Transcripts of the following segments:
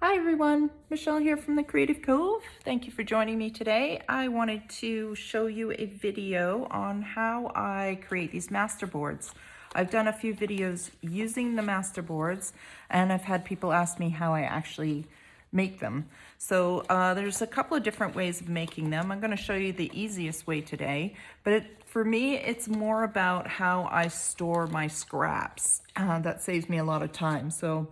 Hi everyone, Michelle here from the Creative Cove. Thank you for joining me today. I wanted to show you a video on how I create these masterboards. I've done a few videos using the masterboards and I've had people ask me how I actually make them. So there's a couple of different ways of making them. I'm going to show you the easiest way today, but for me it's more about how I store my scraps. That saves me a lot of time. So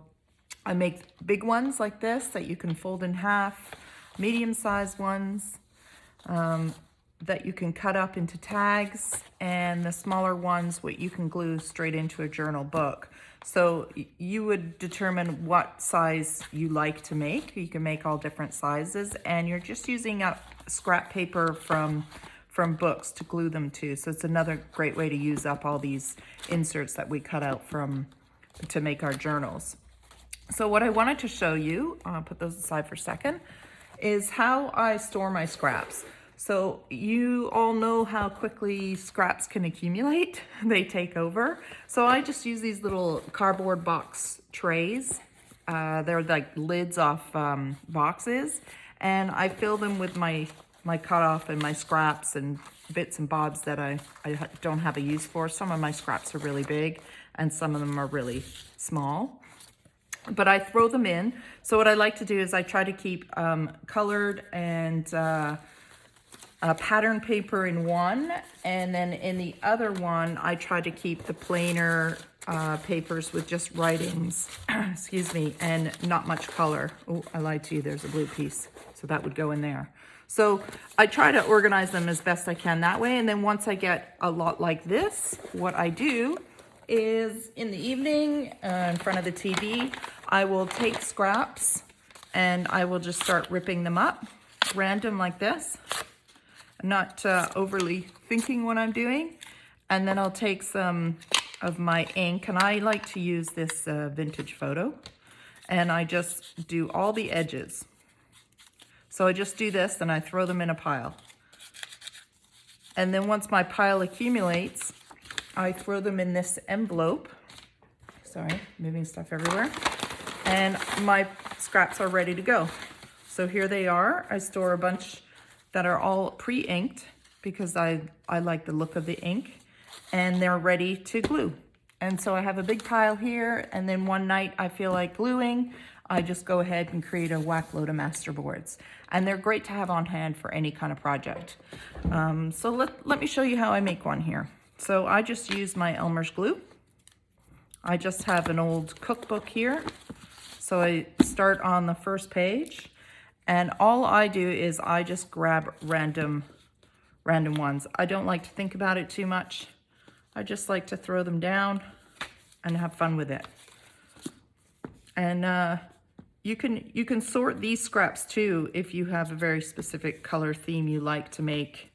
I make big ones like this that you can fold in half, medium-sized ones that you can cut up into tags, and the smaller ones what you can glue straight into a journal book. So you would determine what size you like to make. You can make all different sizes, and you're just using up scrap paper from books to glue them to. So it's another great way to use up all these inserts that we cut out to make our journals. So what I wanted to show you, I'll put those aside for a second, is how I store my scraps. So you all know how quickly scraps can accumulate. They take over. So I just use these little cardboard box trays. They're like lids off boxes. And I fill them with my cutoff and my scraps and bits and bobs that I don't have a use for. Some of my scraps are really big and some of them are really small. But I throw them in. So what I like to do is I try to keep colored and pattern paper in one, and then in the other one I try to keep the plainer papers with just writings, excuse me, and not much color. Oh, I lied to you, there's a blue piece, so that would go in there. So I try to organize them as best I can that way, and then once I get a lot like this, what I do is in the evening in front of the TV, I will take scraps and I will just start ripping them up, random like this. I'm not overly thinking what I'm doing. And then I'll take some of my ink, and I like to use this vintage photo, and I just do all the edges. So I just do this and I throw them in a pile. And then once my pile accumulates, I throw them in this envelope. Sorry, moving stuff everywhere. And my scraps are ready to go. So here they are. I store a bunch that are all pre-inked because I like the look of the ink, and they're ready to glue. And so I have a big pile here, and then one night I feel like gluing, I just go ahead and create a whack load of masterboards. And they're great to have on hand for any kind of project. So let me show you how I make one here. So I just use my Elmer's glue. I just have an old cookbook here. So I start on the first page, and all I do is I just grab random ones. I don't like to think about it too much. I just like to throw them down and have fun with it. And you can sort these scraps too if you have a very specific color theme you like to make.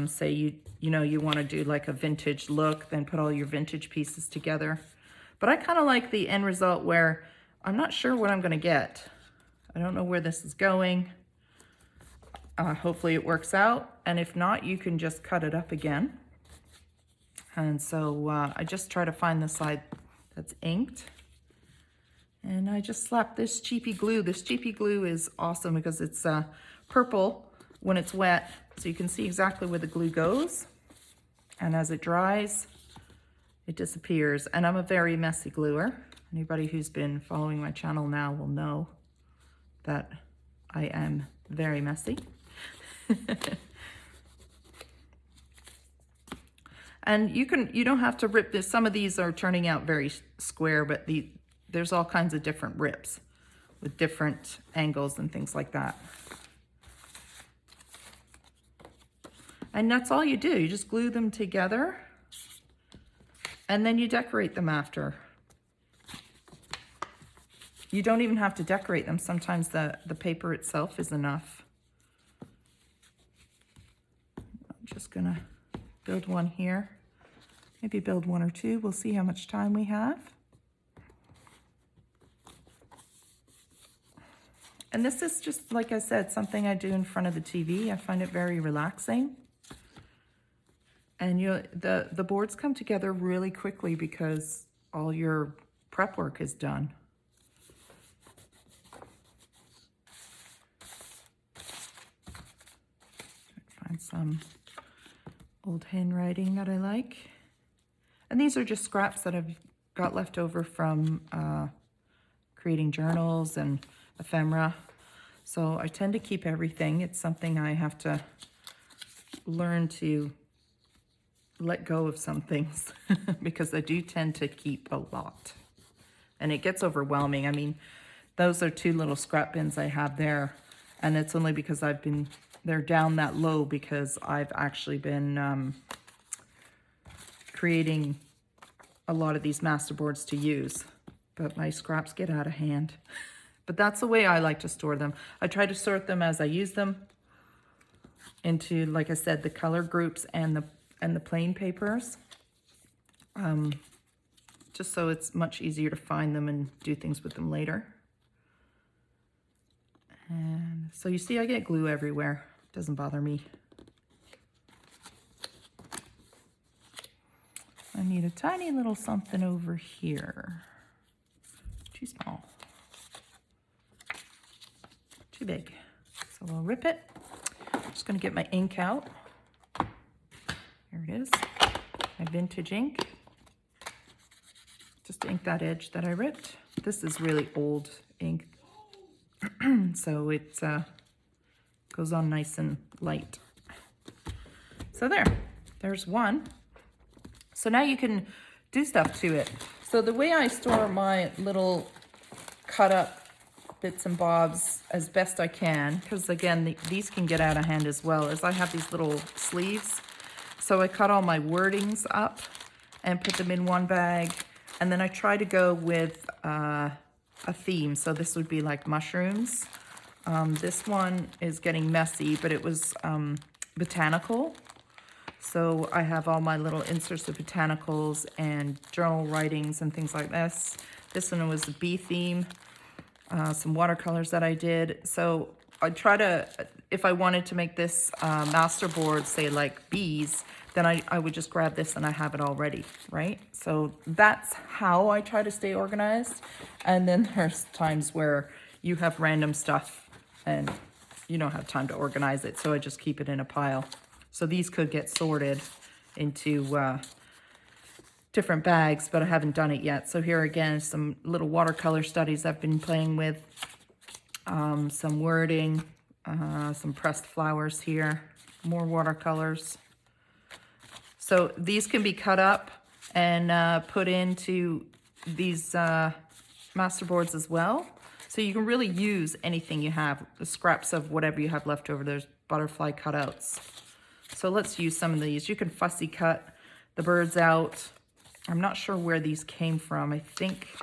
Say you want to do like a vintage look, then put all your vintage pieces together. But I kind of like the end result where I'm not sure what I'm going to get. I don't know where this is going. Hopefully it works out. And if not, you can just cut it up again. And so I just try to find the side that's inked. And I just slap this cheapy glue. This cheapy glue is awesome because it's purple when it's wet. So you can see exactly where the glue goes. And as it dries, it disappears. And I'm a very messy gluer. Anybody who's been following my channel now will know that I am very messy. And you don't have to rip this. Some of these are turning out very square, but there's all kinds of different rips with different angles and things like that. And that's all you do. You just glue them together and then you decorate them after. You don't even have to decorate them. Sometimes the paper itself is enough. I'm just gonna build one here. Maybe build one or two. We'll see how much time we have. And this is just, like I said, something I do in front of the TV. I find it very relaxing. And the boards come together really quickly because all your prep work is done. and some old handwriting that I like. And these are just scraps that I've got left over from creating journals and ephemera. So I tend to keep everything. It's something I have to learn to let go of some things because I do tend to keep a lot. And it gets overwhelming. I mean, those are 2 little scrap bins I have there. And it's only because they're down that low because I've actually been creating a lot of these masterboards to use. But my scraps get out of hand. But that's the way I like to store them. I try to sort them as I use them into, like I said, the color groups and the plain papers. Just so it's much easier to find them and do things with them later. And so you see I get glue everywhere. Doesn't bother me. I need a tiny little something over here. Too small. Too big. So we'll rip it. I'm just going to get my ink out. Here it is. My vintage ink. Just to ink that edge that I ripped. This is really old ink. So it goes on nice and light. So there's one. So now you can do stuff to it. So the way I store my little cut up bits and bobs as best I can, because again, these can get out of hand as well, is I have these little sleeves. So I cut all my wordings up and put them in one bag. And then I try to go with a theme. So this would be like mushrooms. This one is getting messy, but it was botanical. So I have all my little inserts of botanicals and journal writings and things like this. This one was a bee theme, some watercolors that I did. So I try to, if I wanted to make this masterboard, say like bees, then I would just grab this and I have it all ready, right? So that's how I try to stay organized. And then there's times where you have random stuff and you don't have time to organize it. So I just keep it in a pile. So these could get sorted into different bags, but I haven't done it yet. So here again, some little watercolor studies I've been playing with, some wording, some pressed flowers here, more watercolors. So these can be cut up and put into these masterboards as well. So you can really use anything you have, the scraps of whatever you have left over. There's butterfly cutouts. So let's use some of these. You can fussy cut the birds out. I'm not sure where these came from. I think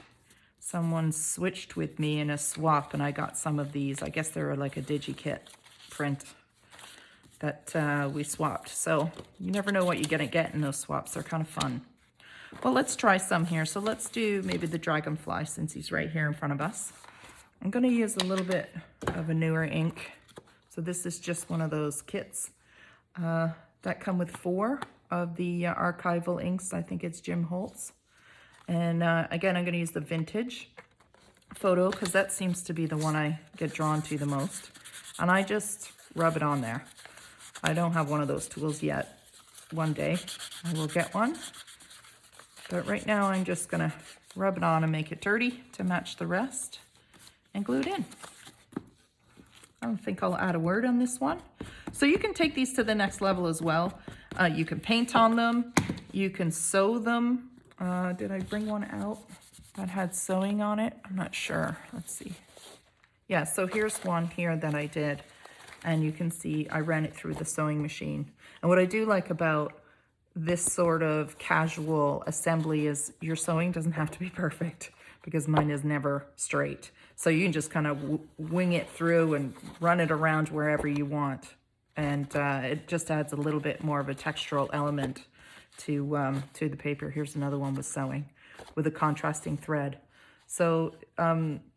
someone switched with me in a swap and I got some of these. I guess they were like a DigiKit print that we swapped. So you never know what you're gonna get in those swaps. They're kind of fun. Well, let's try some here. So let's do maybe the dragonfly since he's right here in front of us. I'm gonna use a little bit of a newer ink. So this is just one of those kits that come with 4 of the archival inks. I think it's Jim Holtz. And again, I'm gonna use the vintage photo because that seems to be the one I get drawn to the most. And I just rub it on there. I don't have one of those tools yet. One day I will get one. But right now I'm just gonna rub it on and make it dirty to match the rest and glue it in. I don't think I'll add a word on this one. So you can take these to the next level as well. You can paint on them. You can sew them. Did I bring one out that had sewing on it? I'm not sure. Let's see. Yeah, so here's one here that I did. And you can see I ran it through the sewing machine. And what I do like about this sort of casual assembly is your sewing doesn't have to be perfect because mine is never straight. So you can just kind of wing it through and run it around wherever you want. And it just adds a little bit more of a textural element to the paper. Here's another one with sewing with a contrasting thread. So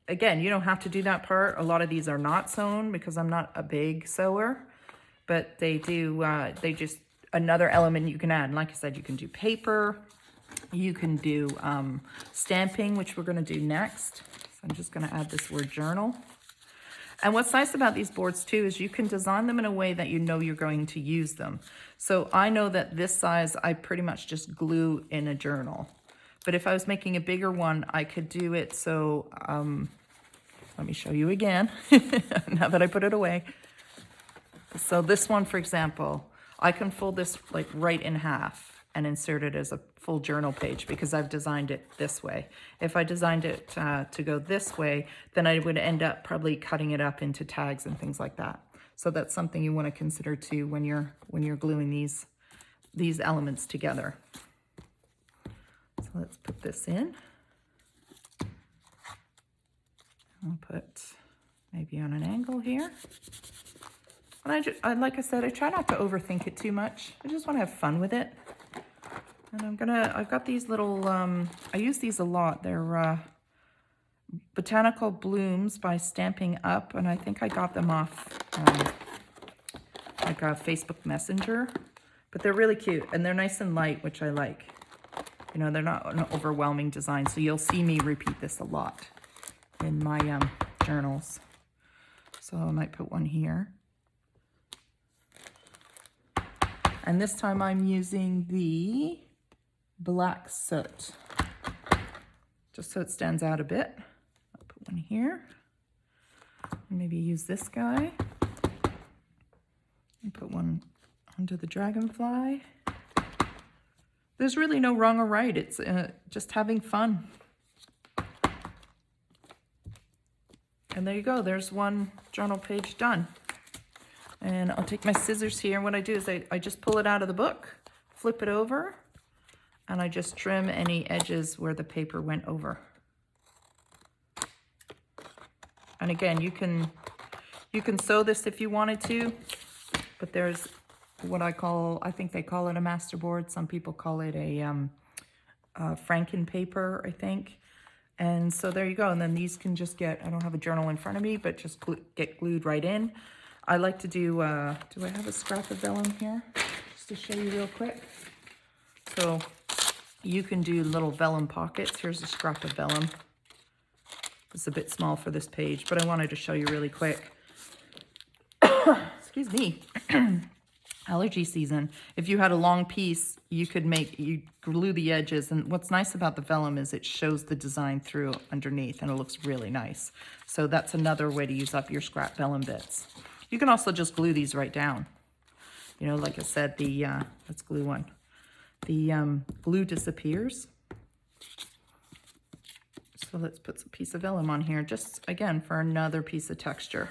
again, you don't have to do that part. A lot of these are not sewn because I'm not a big sewer, but they do, they just, another element you can add. And like I said, you can do paper, you can do stamping, which we're gonna do next. So I'm just gonna add this word journal. And what's nice about these boards too is you can design them in a way that you know you're going to use them. So I know that this size I pretty much just glue in a journal. But if I was making a bigger one, I could do it so, let me show you again, now that I put it away. So this one, for example, I can fold this like right in half and insert it as a full journal page because I've designed it this way. If I designed it to go this way, then I would end up probably cutting it up into tags and things like that. So that's something you want to consider too when you're gluing these elements together. So let's put this in. I'll put maybe on an angle here. And like I said, I try not to overthink it too much. I just want to have fun with it. And I've got these little, I use these a lot. They're Botanical Blooms by Stamping Up. And I think I got them off like a Facebook Messenger. But they're really cute and they're nice and light, which I like. You know, they're not an overwhelming design. So you'll see me repeat this a lot in my journals. So I might put one here. And this time I'm using the black soot, just so it stands out a bit. I'll put one here. Maybe use this guy. And put one onto the dragonfly. There's really no wrong or right. It's just having fun. And there you go. There's one journal page done. And I'll take my scissors here. And what I do is I just pull it out of the book, flip it over, and I just trim any edges where the paper went over. And again, you can sew this if you wanted to, but there's what I think they call it a masterboard. Some people call it a Frankin paper, I think. And so there you go. And then these can just I don't have a journal in front of me, but just get glued right in. I like to do I have a scrap of vellum here? Just to show you real quick. So you can do little vellum pockets. Here's a scrap of vellum. It's a bit small for this page, but I wanted to show you really quick. Excuse me. Allergy season. If you had a long piece, you glue the edges. And what's nice about the vellum is it shows the design through underneath and it looks really nice. So that's another way to use up your scrap vellum bits. You can also just glue these right down. You know, like I said, let's glue one. The glue disappears. So let's put some piece of vellum on here, just again, for another piece of texture.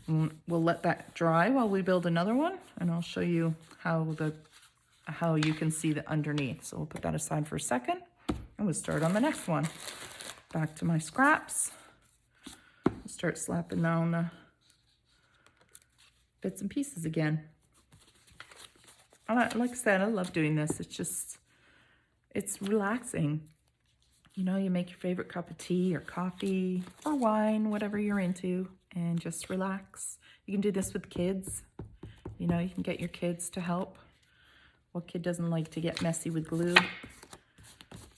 And we'll let that dry while we build another one, and I'll show you how you can see the underneath. So we'll put that aside for a second, and we'll start on the next one. Back to my scraps. I'll start slapping down the bits and pieces again. Like I said, I love doing this. It's relaxing. You know, you make your favorite cup of tea or coffee or wine, whatever you're into, and just relax. You can do this with kids. You know, you can get your kids to help. What kid doesn't like to get messy with glue?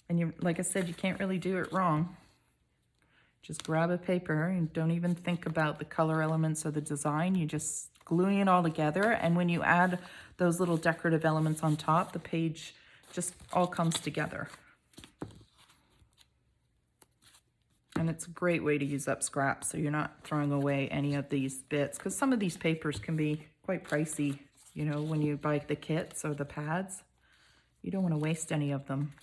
And like I said, you can't really do it wrong. Just grab a paper and don't even think about the color elements or the design. You just gluing it all together. And when you add those little decorative elements on top, the page just all comes together. And it's a great way to use up scraps so you're not throwing away any of these bits, because some of these papers can be quite pricey, you know, when you buy the kits or the pads. You don't want to waste any of them.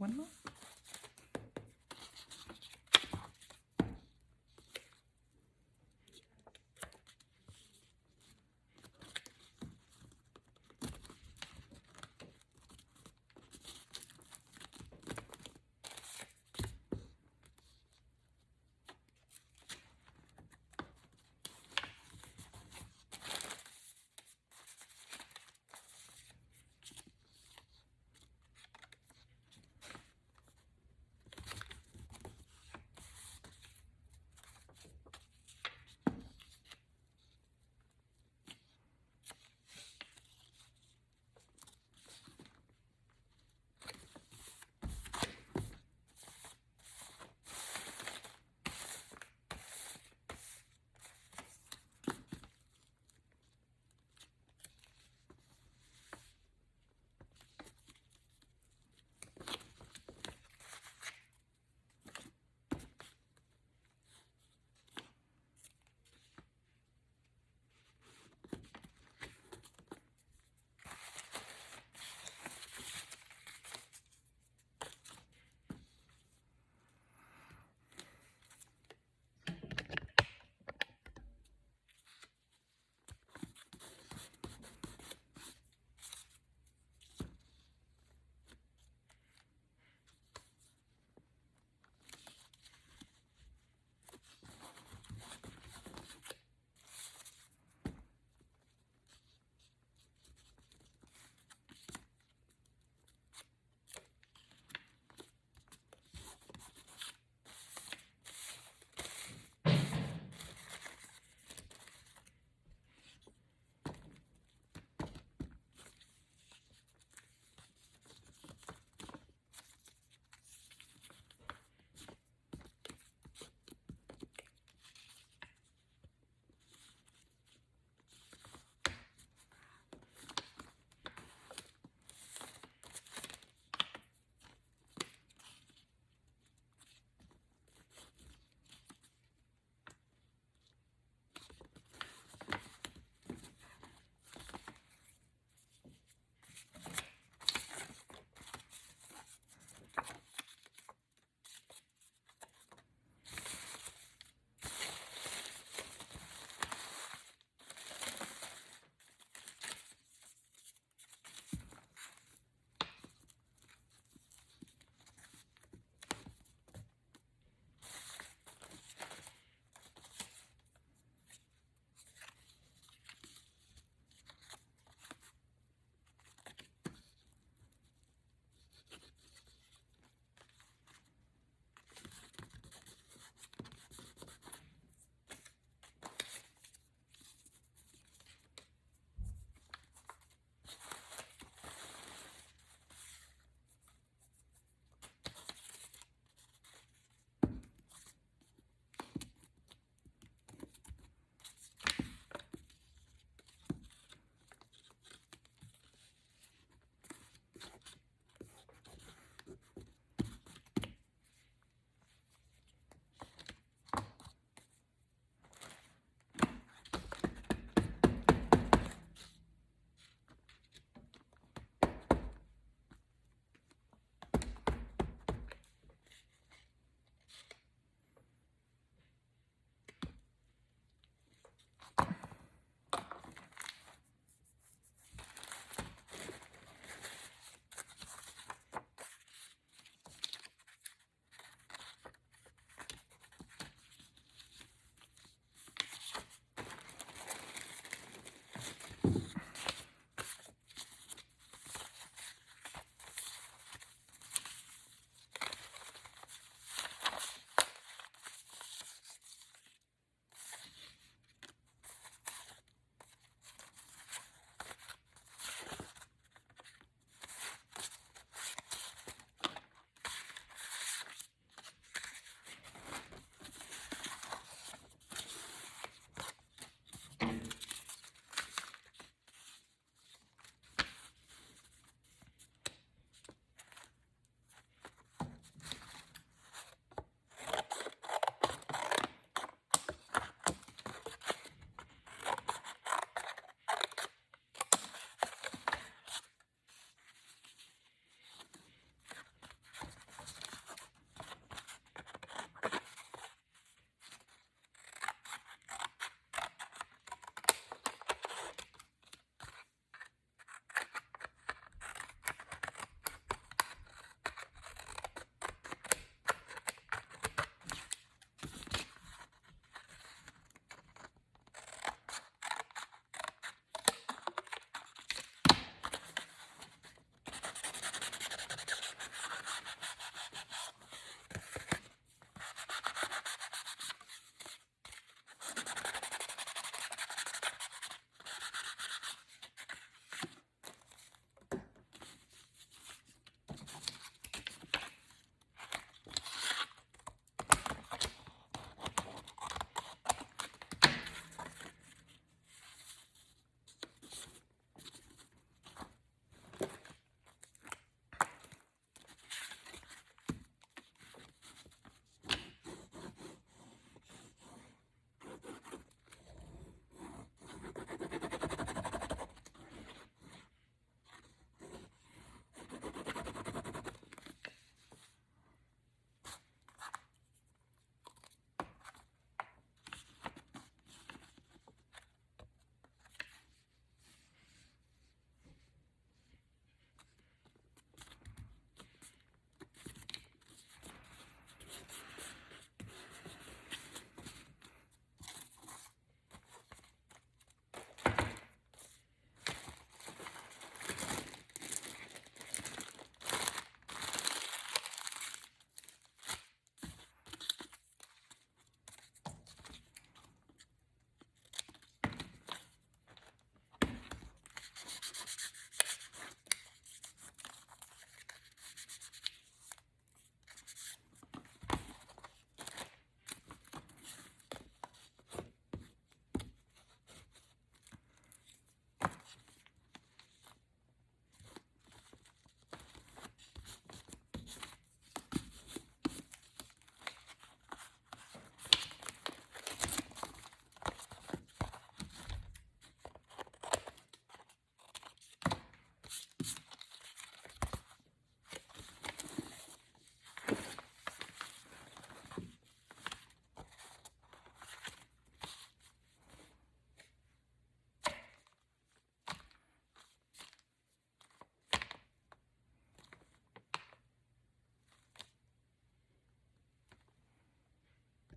One more?